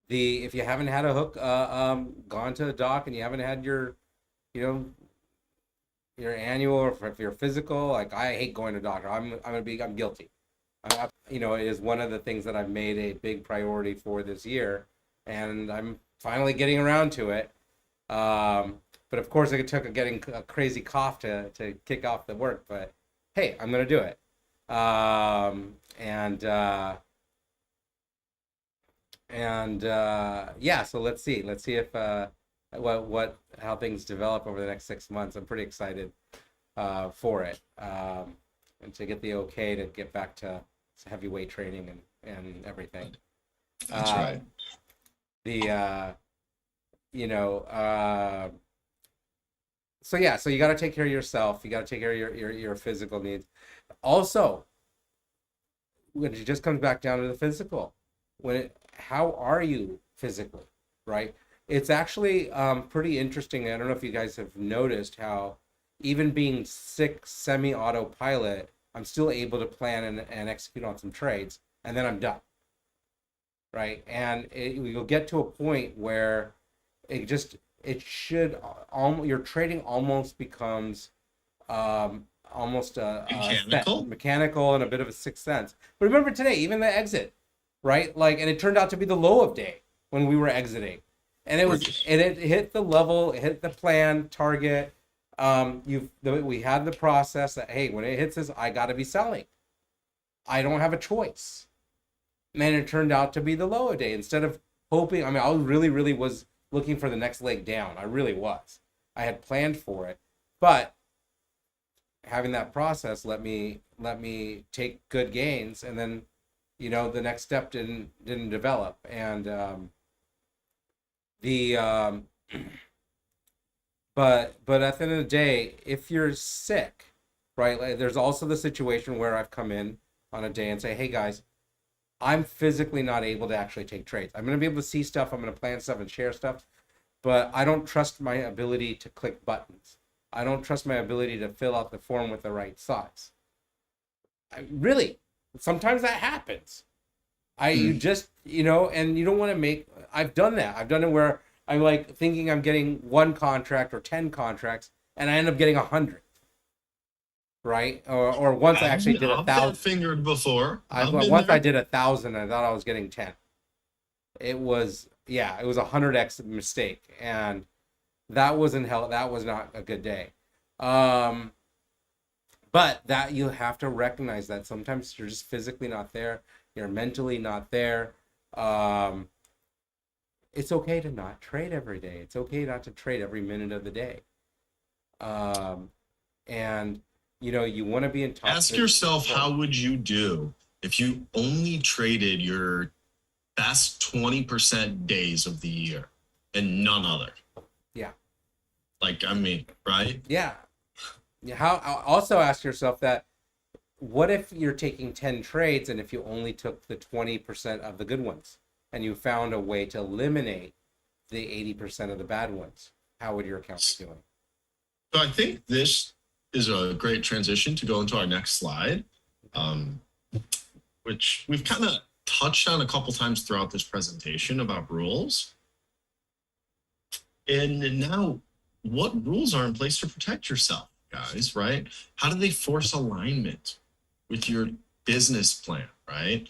If you haven't had a hook, gone to the doc and you haven't had your annual, or if you're physical, like I hate going to doctor. I'm guilty. It is one of the things that I've made a big priority for this year, and I'm finally getting around to it. But of course, it took getting a crazy cough to kick off the work. But hey, I'm gonna do it. Yeah. So let's see if how things develop over the next 6 months. I'm pretty excited for it, and to get the okay to get back to heavyweight training and everything. That's right. So you got to take care of yourself. You got to take care of your physical needs. Also, when it just comes back down to the physical, how are you physically, right? It's actually pretty interesting. I don't know if you guys have noticed how, even being sick semi-autopilot, I'm still able to plan and execute on some trades, and then I'm done, right? And you'll get to a point where it it should your trading almost becomes almost mechanical and a bit of a sixth sense. But remember today, even the exit, right? Like, and it turned out to be the low of day when we were exiting, and it hit the level, it hit the plan target. We had the process that, hey, when it hits this, I got to be selling. I don't have a choice. And it turned out to be the low of day instead of hoping. I mean, I really was looking for the next leg down. I really was. I had planned for it, but having that process let me take good gains, and then, you know, the next step didn't develop, and but at the end of the day, if you're sick, right? Like, there's also the situation where I've come in on a day and say, hey guys, I'm physically not able to actually take trades. I'm going to be able to see stuff, I'm going to plan stuff and share stuff, but I don't trust my ability to click buttons. I don't trust my ability to fill out the form with the right size. Really, sometimes that happens. You just, you know, and you don't want to make, I've done that. I've done it where I'm like thinking I'm getting 1 contract or 10 contracts, and I end up getting 100. Right? Or once I actually did 1,000. I've fingered before. Once I did 1,000, I thought I was getting 10. It was a 100x mistake, and that wasn't that was not a good day. But that, you have to recognize that sometimes you're just physically not there, you're mentally not there. It's okay to not trade every day. It's okay not to trade every minute of the day. And you know, you want to be in touch. Ask yourself, how would you do if you only traded your best 20% days of the year and none other? Yeah. Like, I mean, right? Yeah. How also ask yourself that, what if you're taking 10 trades and if you only took the 20% of the good ones and you found a way to eliminate the 80% of the bad ones? How would your account be doing? So I think this is a great transition to go into our next slide, which we've kind of touched on a couple times throughout this presentation about rules. And now, what rules are in place to protect yourself, guys, right? How do they force alignment with your business plan, right?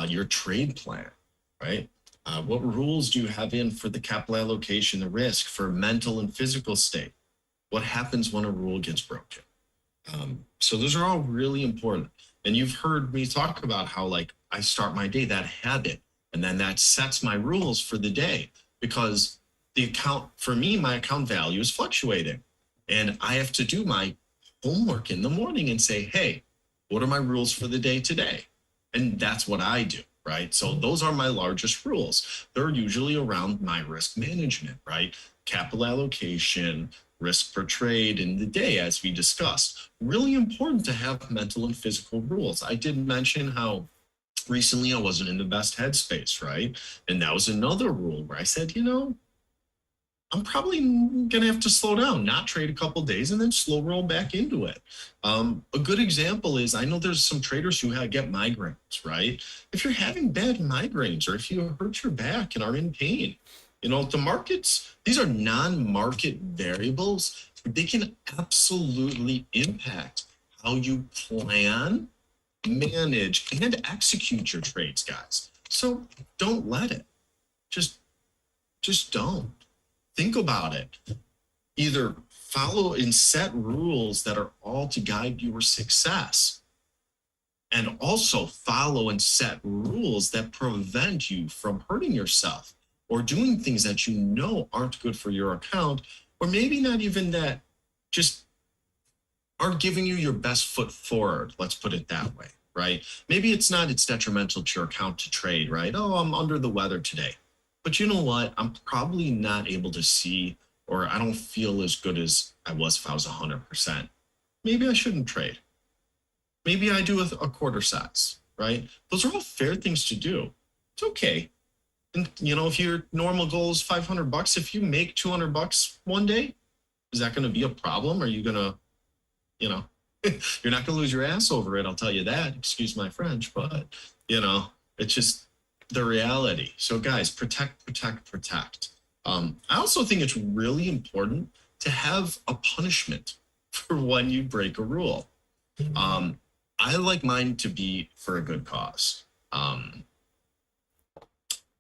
Your trade plan, right? What rules do you have in for the capital allocation, the risk, for mental and physical state? What happens when a rule gets broken? So those are all really important. And you've heard me talk about how, like, I start my day, that habit, and then that sets my rules for the day, because the account, for me, my account value is fluctuating. And I have to do my homework in the morning and say, hey, what are my rules for the day today? And that's what I do, right? So those are my largest rules. They're usually around my risk management, right? Capital allocation, risk per trade in the day, as we discussed. Really important to have mental and physical rules. I did mention how recently I wasn't in the best headspace, right? And that was another rule where I said, you know, I'm probably gonna have to slow down, not trade a couple days, and then slow roll back into it. A good example is, I know there's some traders who get migraines, right? If you're having bad migraines, or if you hurt your back and are in pain, you know, the markets, these are non-market variables, but they can absolutely impact how you plan, manage, and execute your trades, guys. So don't let it. Just don't. Think about it. Either follow and set rules that are all to guide your success, and also follow and set rules that prevent you from hurting yourself or doing things that you know aren't good for your account, or maybe not even that, just aren't giving you your best foot forward. Let's put it that way, right? Maybe it's detrimental to your account to trade, right? Oh, I'm under the weather today. But you know what? I'm probably not able to see, or I don't feel as good as I was if I was 100%. Maybe I shouldn't trade. Maybe I do a quarter size, right? Those are all fair things to do. It's okay. And you know, if your normal goal is $500, if you make $200 one day, is that going to be a problem? Are you going to, you know, you're not going to lose your ass over it. I'll tell you that. Excuse my French, but you know, it's just the reality. So guys, protect. I also think it's really important to have a punishment for when you break a rule. I like mine to be for a good cause.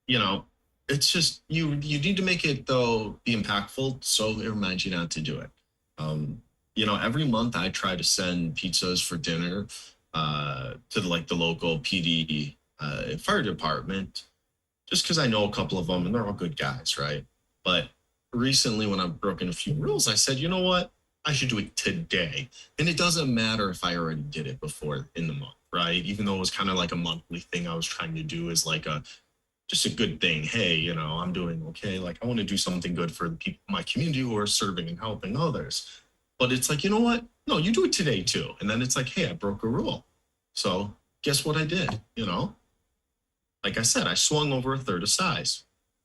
You know, it's just you need to make it though be impactful, so it reminds you not to do it. Every month I try to send pizzas for dinner to the local PD fire department, just because I know a couple of them and they're all good guys, right? But recently, when I've broken a few rules, I said, you know what? I should do it today. And it doesn't matter if I already did it before in the month, right? Even though it was kind of like a monthly thing I was trying to do as like just a good thing. Hey, I'm doing okay. Like I want to do something good for the people in my community who are serving and helping others. But it's like, you know what? No, you do it today too. And then it's like, hey, I broke a rule. So guess what I did? Like I said, I swung over a third of size.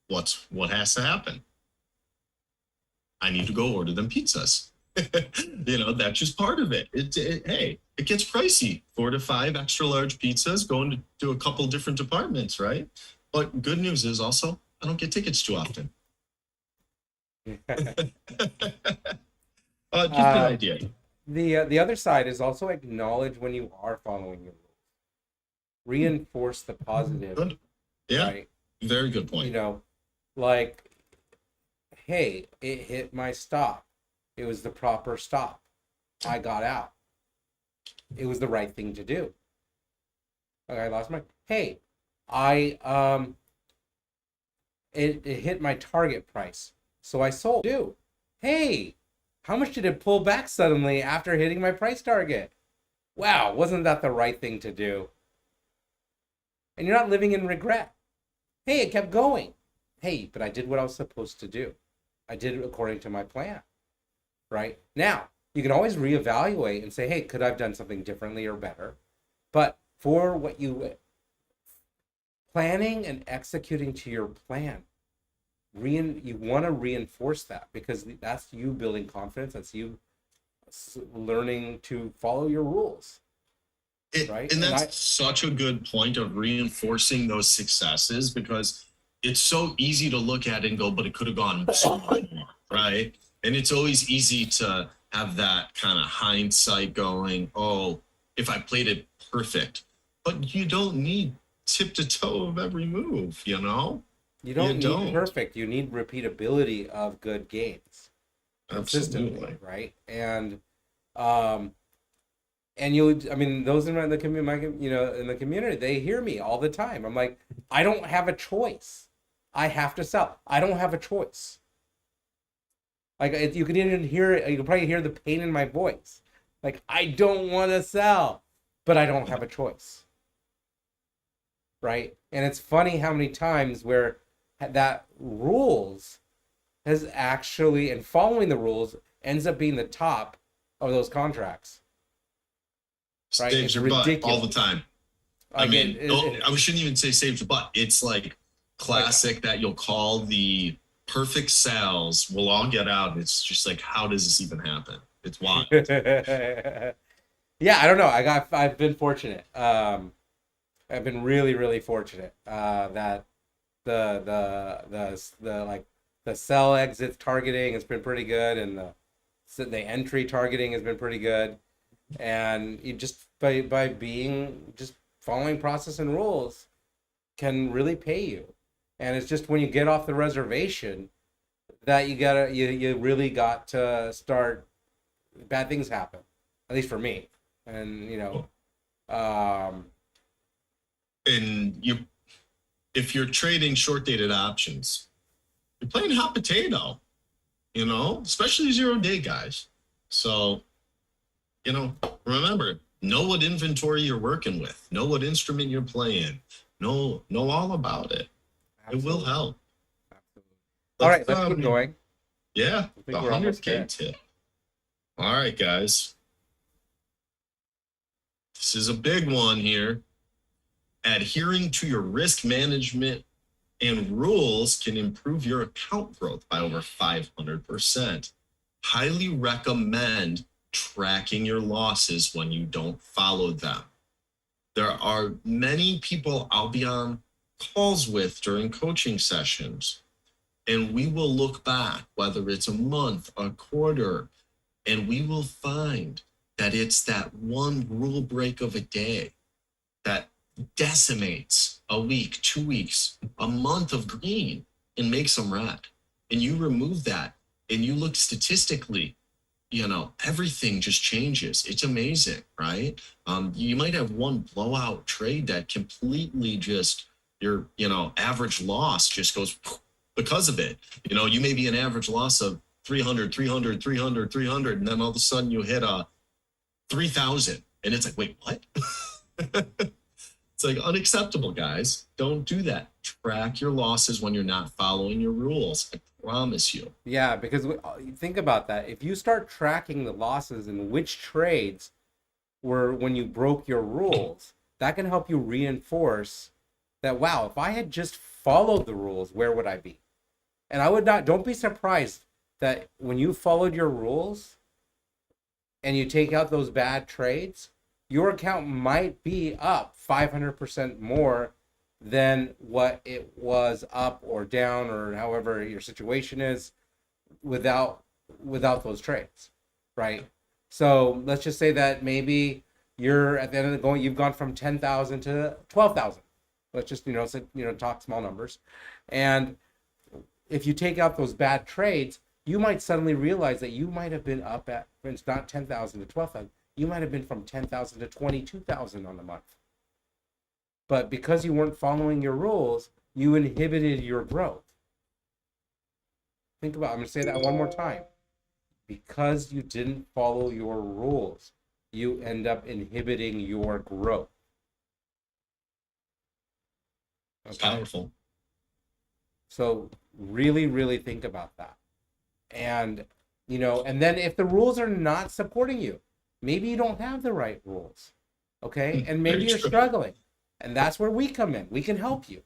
What has to happen? I need to go order them pizzas. That's just part of it. Hey, it gets pricey. 4 to 5 extra large pizzas going to a couple different departments, right? But good news is also I don't get tickets too often. Just an idea. The other side is also acknowledge when you are following your rules. Reinforce the positive. Good. Yeah, right? Very good point. Like, hey, it hit my stop. It was the proper stop. I got out. It was the right thing to do. Okay, I lost my. Hey, it hit my target price, so I sold. Hey, how much did it pull back suddenly after hitting my price target? Wow, wasn't that the right thing to do? And you're not living in regret. Hey, it kept going. Hey, but I did what I was supposed to do. I did it according to my plan. Right? Now, you can always reevaluate and say, hey, could I have done something differently or better? But for what planning and executing to your plan, you want to reinforce that, because that's you building confidence. That's you learning to follow your rules. Right? And that's such a good point of reinforcing those successes, because it's so easy to look at it and go, but it could have gone so much more, right? And it's always easy to have that kind of hindsight going, oh, if I played it perfect. But you don't need tip to toe of every move, You don't need perfect. You need repeatability of good games. Consistently, absolutely. Right? And those in the community, in the community, they hear me all the time. I'm like, I don't have a choice. I have to sell. I don't have a choice. Like, you can even hear it. You can probably hear the pain in my voice. Like, I don't want to sell, but I don't have a choice. Right? And it's funny how many times where that rules has actually, and following the rules ends up being the top of those contracts. Right? Saves your butt all the time. I shouldn't even say saves your butt. It's like classic that you'll call the perfect sales. We'll all get out. It's just like, how does this even happen? It's wild. Yeah, I don't know. I've been fortunate. I've been really, really fortunate that the sell exit targeting has been pretty good, and the entry targeting has been pretty good. And you just by being just following process and rules can really pay you. And it's just when you get off the reservation that you really got to start, bad things happen, at least for me. And if you're trading short dated options, you're playing hot potato, especially 0-day guys. So remember, know what inventory you're working with, know what instrument you're playing, know all about it. Absolutely. It will help. Absolutely. All right, let's keep going. Yeah, the 100K tip. All right, guys. This is a big one here. Adhering to your risk management and rules can improve your account growth by over 500%. Highly recommend tracking your losses when you don't follow them. There are many people I'll be on calls with during coaching sessions And we will look back, whether it's a month, a quarter, and we will find that it's that one rule break of a day that decimates a week, 2 weeks, a month of green and makes them red. And you remove that and you look statistically, everything just changes. It's amazing, right? You might have one blowout trade that completely just your, average loss just goes because of it. You may be an average loss of 300, 300, 300, 300, and then all of a sudden you hit a 3,000 and it's like, wait, what? It's like unacceptable, guys. Don't do that. Track your losses when you're not following your rules. I promise you. Yeah, because think about that. If you start tracking the losses and which trades were when you broke your rules, that can help you reinforce that, wow, if I had just followed the rules, where would I be? And don't be surprised that when you followed your rules and you take out those bad trades, your account might be up 500% more than what it was up or down, or however your situation is without those trades, right? So let's just say that maybe you're at the end of the going, you've gone from 10,000 to 12,000. Let's just, talk small numbers. And if you take out those bad trades, you might suddenly realize that you might have been up at, it's not 10,000 to 12,000. You might have been from 10,000 to 22,000 on the month. But because you weren't following your rules, you inhibited your growth. I'm going to say that one more time. Because you didn't follow your rules, you end up inhibiting your growth. It's powerful. So really, really think about that. And, and then if the rules are not supporting you, maybe you don't have the right rules, okay? And maybe you're struggling. And that's where we come in. We can help you,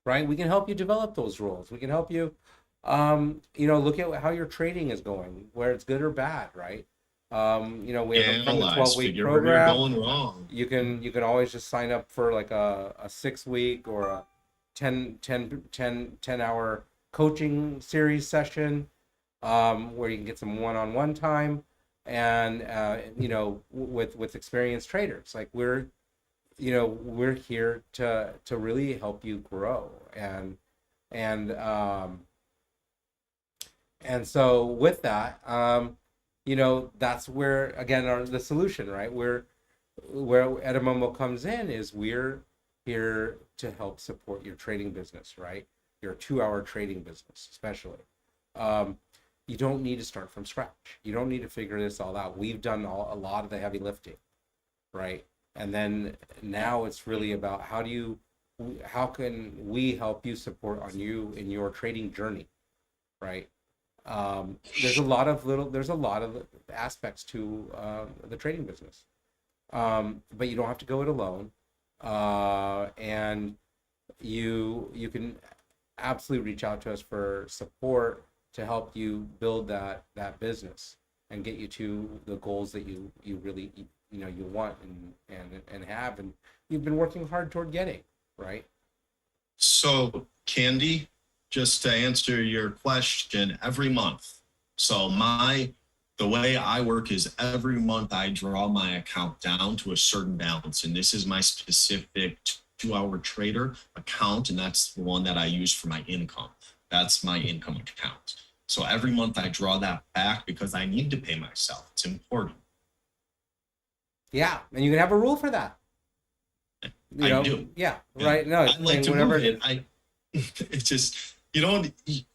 right? We can help you develop those rules. We can help you, look at how your trading is going, where it's good or bad, right? We have a 12-week program. Where you're going wrong. You can always just sign up for like a 6-week or a 10-hour coaching series session, where you can get some one-on-one time. And with experienced traders, like we're here to really help you grow, and so with that, that's where again the solution, right? Where Edamomo comes in is we're here to help support your trading business, right? Your 2-hour trading business, especially. You don't need to start from scratch. You don't need to figure this all out. We've done a lot of the heavy lifting, right? And then now it's really about how can we help you support on you in your trading journey, right? There's a lot of aspects to the trading business, but you don't have to go it alone, and you can absolutely reach out to us for support to help you build that business and get you to the goals that you really you want and have, and you've been working hard toward getting, right? So Candy, just to answer your question, every month. So the way I work is every month I draw my account down to a certain balance, and this is my specific 2-hour trader account, and that's the one that I use for my income. That's my income account. So every month I draw that back because I need to pay myself. It's important. Yeah, and you can have a rule for that. I do. Yeah, right. No, I like to move it. It's just,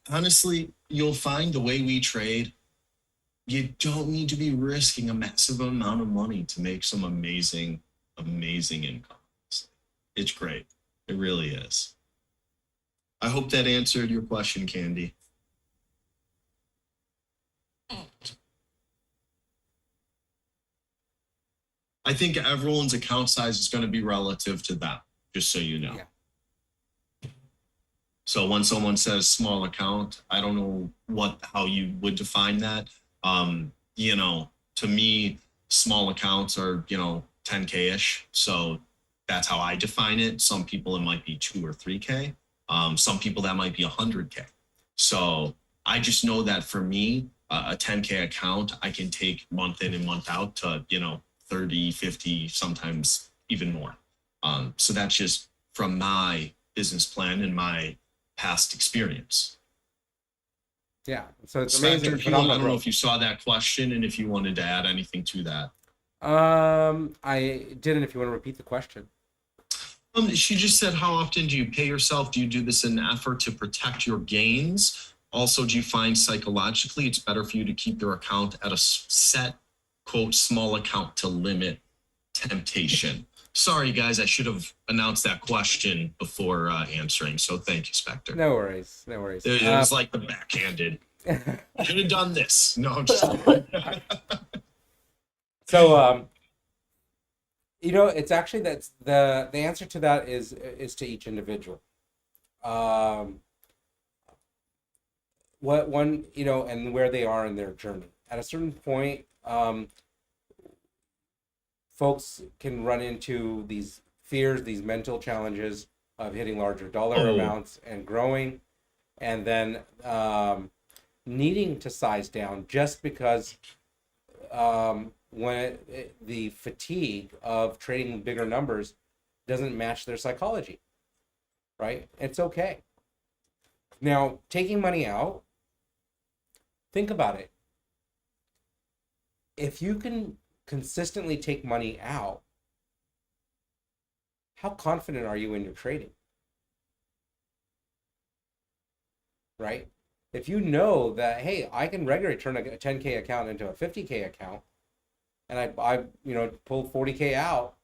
honestly, you'll find the way we trade, you don't need to be risking a massive amount of money to make some amazing, amazing income. It's great. It really is. I hope that answered your question, Candy. I think everyone's account size is going to be relative to them, just so you know. Yeah. So when someone says small account, I don't know how you would define that. To me, small accounts are, 10K-ish. So that's how I define it. Some people, it might be 2 or 3K. Some people that might be 100K. So I just know that for me, a 10K account, I can take month in and month out to, 30, 50, sometimes even more. So that's just from my business plan and my past experience. Yeah. So it's Spectre, amazing. I Phenomenal don't know growth. if you saw that question and if you wanted to add anything to that. I didn't. If you want to repeat the question. She just said, how often do you pay yourself? Do you do this in an effort to protect your gains? Also, do you find psychologically it's better for you to keep your account at a set, quote, small account to limit temptation? Sorry, guys, I should have announced that question before answering. So thank you, Spectre. No worries. No worries. It was like the backhanded. Should have done this. No, I'm just So, it's actually that's the answer to that is to each individual. What one, and where they are in their journey. At a certain point, folks can run into these fears, these mental challenges of hitting larger dollar amounts and growing, and then needing to size down just because when the fatigue of trading bigger numbers doesn't match their psychology, right? It's okay. Now, taking money out, think about it. If you can consistently take money out, how confident are you in your trading? Right? If you know that, hey, I can regularly turn a 10K account into a 50K account, and I pull 40K out,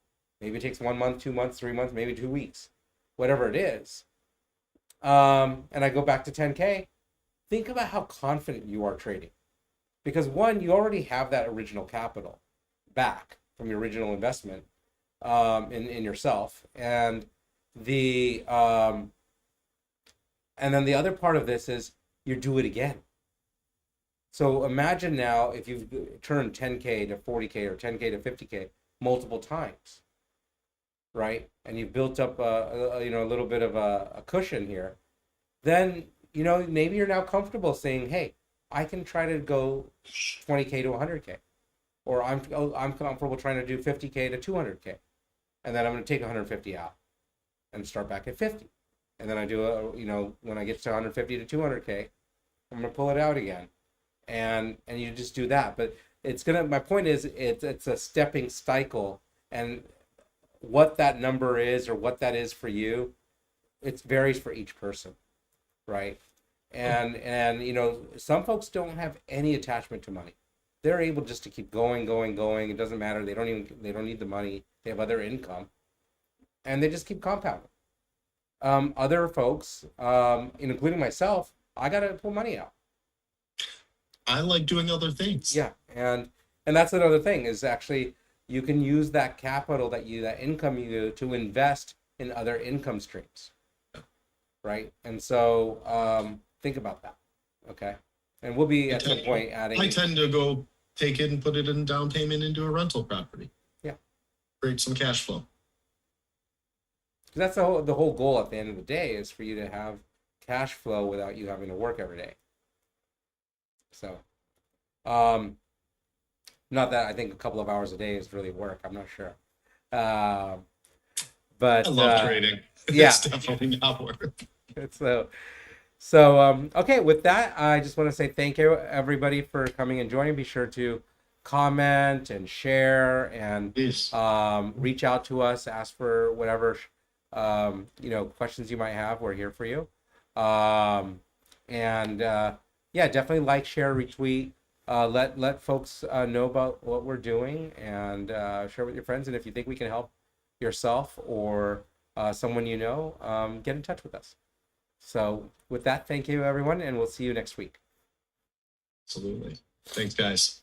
maybe it takes 1 month, 2 months, 3 months, maybe 2 weeks, whatever it is, and I go back to 10K, think about how confident you are trading. Because one, you already have that original capital back from your original investment in yourself, and and then the other part of this is you do it again. So imagine now if you've turned 10K to 40K or 10K to 50K multiple times, right? And you've built up a little bit of a cushion here, then maybe you're now comfortable saying, hey, I can try to go 20K to 100K, or I'm comfortable trying to do 50K to 200K, and then I'm going to take 150 out and start back at 50, and then I do when I get to 150 to 200K, I'm going to pull it out again, and you just do that. But my point is it's a stepping cycle, and what that number is or what that is for you, it varies for each person, right? And some folks don't have any attachment to money. They're able just to keep going. It doesn't matter. They don't need the money. They have other income, and they just keep compounding. Other folks, including myself, I got to pull money out. I like doing other things. Yeah, and that's another thing is actually you can use that capital that income to invest in other income streams, right? And so think about that, okay? And we'll be at some point adding. I tend to go take it and put it in down payment into a rental property. Yeah, create some cash flow. That's the whole goal at the end of the day is for you to have cash flow without you having to work every day. So, not that I think a couple of hours a day is really work. I'm not sure. But I love trading. Yeah, it's definitely not work. So okay. With that, I just want to say thank you everybody for coming and joining. Be sure to comment and share and reach out to us. Ask for whatever questions you might have. We're here for you. Yeah, definitely like, share, retweet. Let folks know about what we're doing and share with your friends. And if you think we can help yourself or someone get in touch with us. So with that, thank you everyone, and we'll see you next week. Absolutely. Thanks, guys.